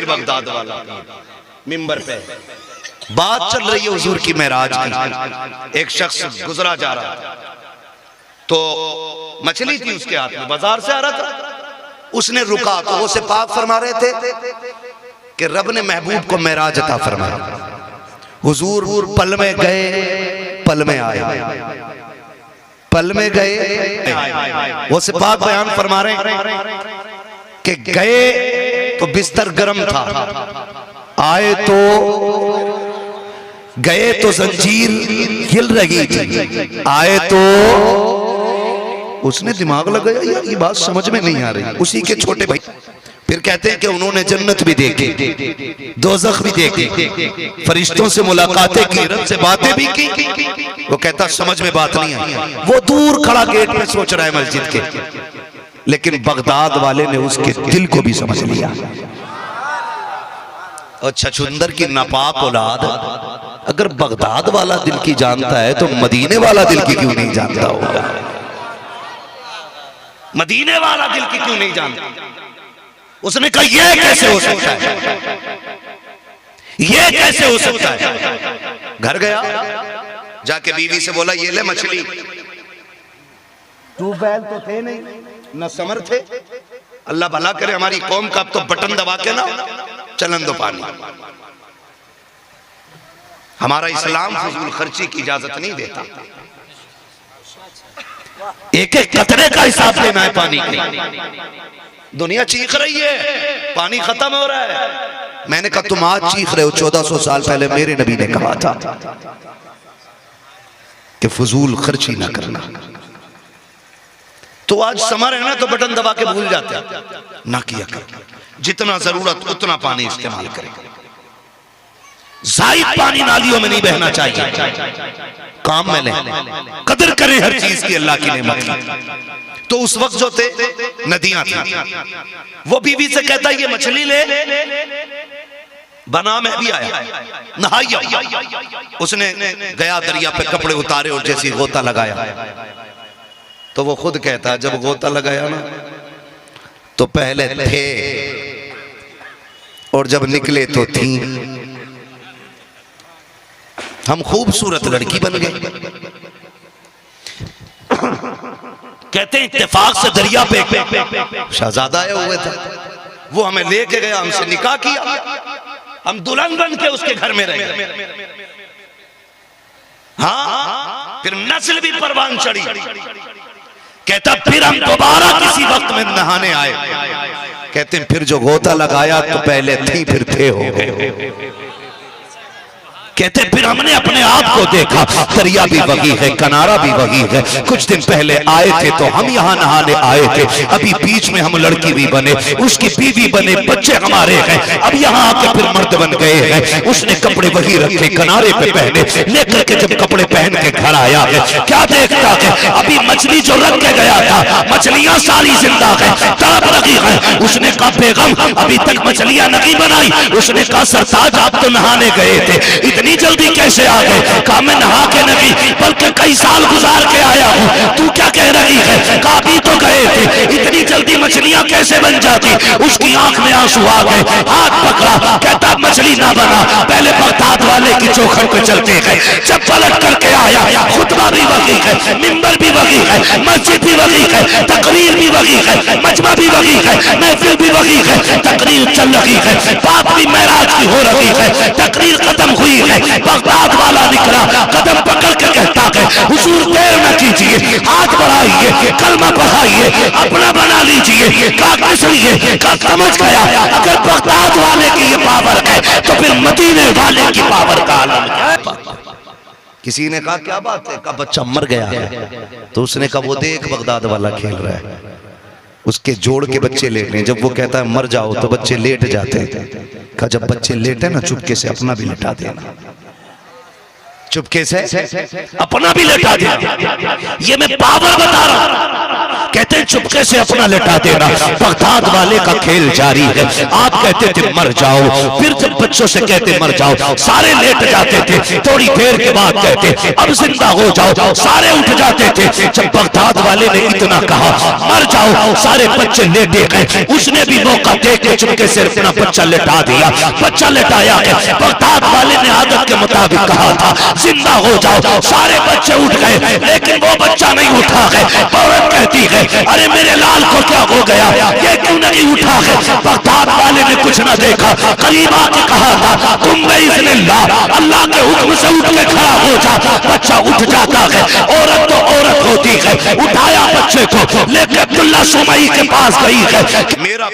पीर Baghdad वाला मिंबर पे बात चल रही है हुजूर की मेराज की। एक शख्स गुजरा जा रहा था तो मछली थी उसके हाथ में, बाजार से आ रहा था, उसने रुका तो वो से पाक फरमा रहे थे कि रब ने महबूब को मेराज अता फरमाया। हुजूर पल में गए पल में आए, पल में गए। वो से पाक बयान फरमा रहे कि गए तो बिस्तर गर्म था, आए तो गए तो जंजीर हिल रही थी, आए तो उसने दिमाग लगाया यार ये बात समझ में नहीं आ रही। उसी के छोटे भाई फिर कहते हैं कि उन्होंने जन्नत भी देखी, दोज़ख भी देखी, फरिश्तों से मुलाकातें की, रब से बातें भी की। वो कहता समझ में बात नहीं आई। वो दूर खड़ा गेट पे सोच रहा है मस्जिद के, लेकिन बगदाद वाले ने उसके दिल को भी समझ लिया। और छछुंदर की नापाक औलाद अगर बगदाद वाला दिल की जानता है तो मदीने वाला दिल की क्यों नहीं जानता होगा? मदीने वाला दिल की क्यों नहीं जानता? उसने कहा यह कैसे हो सकता है, यह कैसे हो सकता है? घर गया, जाके बीवी से बोला ये ले मछली। ट्यूबवेल तो थे नहीं, न समर थे। अल्लाह भला करे हमारी कौम का, अब तो बटन दबा के ना चलन दो पानी। हमारा इस्लाम फजूल खर्ची की इजाजत नहीं देता। एक एक कतरे का हिसाब देना है पानी का। दुनिया चीख रही है पानी खत्म हो रहा है। मैंने कहा तुम आज चीख रहे हो, 1400 साल पहले मेरे नबी ने कहा था कि फजूल खर्ची ना करना। तो आज समर है ना तो बटन दबा के भूल जाते हैं, ना किया कर। जितना जरूरत उतना पानी इस्तेमाल करें। जायद पानी नालियों में नहीं बहना चाहिए, काम में लें, कदर करें हर चीज की, अल्लाह की नेमत की। तो उस वक्त जो थे नदियां थी। वो बीवी से कहता ये मछली ले, बना मैं भी आया, नहाइया। उसने गया दरिया पे, कपड़े उतारे और जैसी गोता लगाया तो वो खुद कहता जब गोता लगाया ना तो पहले थे और जब निकले तो थी। हम खूबसूरत लड़की बन गए। कहते हैं इत्तेफाक से दरिया पे शहजादा आया हुए था, वो हमें लेके गया, हमसे निकाह किया, हम दुल्हन बन के उसके घर में रहे। हाँ, फिर नस्ल भी परवान चढ़ी। कहता फिर हम दोबारा किसी वक्त में नहाने आए। कहते हैं फिर जो गोता लगाया तो पहले थी फिर थे हो गए। कहते फिर हमने अपने आप को देखा, दरिया भी वही है, किनारा भी वही है। कुछ दिन पहले आए थे तो हम यहाँ नहाने आए थे, अभी बीच में हम लड़की भी बने, उसकी बीवी बने, बच्चे हमारे हैं, अब यहाँ आके फिर मर्द बन गए हैं। उसने कपड़े वही रखे, किनारे पे पहने, लेकर के जब कपड़े पहन के घर आया है क्या देखता है, अभी मछली जो रख के गया था मछलियां सारी जिंदा है, तड़प रही है। उसने कहा बेगम अभी तक मछलियां नहीं बनाई। उसने कहा सरताज आप तो नहाने गए थे, इतनी जल्दी कैसे आ गए? कहा मैं नहा के नहीं बल्कि कई साल गुजार के आया हूँ। तू क्या कह रही है? कहा अभी तो गए थे, इतनी जल्दी मछलियां कैसे बन जाती? उसकी आंख में आंसू आ गए, हाथ पकड़ा, कहता मछली ना बना, पहले बगदाद वाले की चौखट पे चलते हैं। जब पलट करके आया, खुतबा भी वही है, मिंबर भी वही है, मस्जिद भी वही है, तकरीर भी वही है, मजमा भी वही है, महफिल भी वही है, तकरीर चल रही है, बात भी महराज की हो रही है, तकरीर खत्म हुई है। बगदाद वाला निकला, कदम पकड़ के कहता है हुजूर देर न कीजिए, हाथ बढ़ाइए, कलमा पढ़ाइए, अपना बना लीजिए। का समझ गया अगर बगदाद वाले की ये पावर है तो फिर मदीने वाले की पावर का आलम क्या है? किसी ने कहा क्या बात है? का बच्चा मर गया है। तो उसने कहा वो देख बगदाद वाला खेल रहा है, उसके जोड़ के बच्चे लेटे हैं। जब वो कहता है मर जाओ तो बच्चे लेट जाते हैं। कहा जब बच्चे लेटे ना चुपके से अपना भी लिटा देना। चुपके से अपना भी लेटा दिया। ये मैं पावर बता रहा हूं। कहते हैं चुपके से अपना लेटा देना। बगदाद वाले का खेल जारी है। आप कहते थे मर जाओ, फिर जब बच्चों से कहते मर जाओ, सारे लेट जाते थे। थोड़ी देर के बाद कहते अब जिंदा हो जाओ, सारे उठ जाते थे। जब बगदाद वाले ने इतना कहा मर जाओ, सारे बच्चे लेटे गए। उसने भी मौका देख के चुपके से अपना बच्चा लेटा दिया। बच्चा लेटाया है। बगदाद वाले ने आदत के मुताबिक कहा था जिंदा हो जाओ, सारे बच्चे उठ गए, लेकिन वो बच्चा नहीं उठा है। औरत कहती है अरे मेरे लाल को क्या हो गया, ये क्यों नहीं उठा है। बगदाद वाले ने कुछ ना देखा, करीब आके कहा था तुम अल्लाह के हुक्म से उठ के खड़ा हो जा। बच्चा उठ जाता है। औरत तो औरत होती है, उठाया बच्चे को लेकर अब्दुल्ला सुमई के पास गई है। मेरा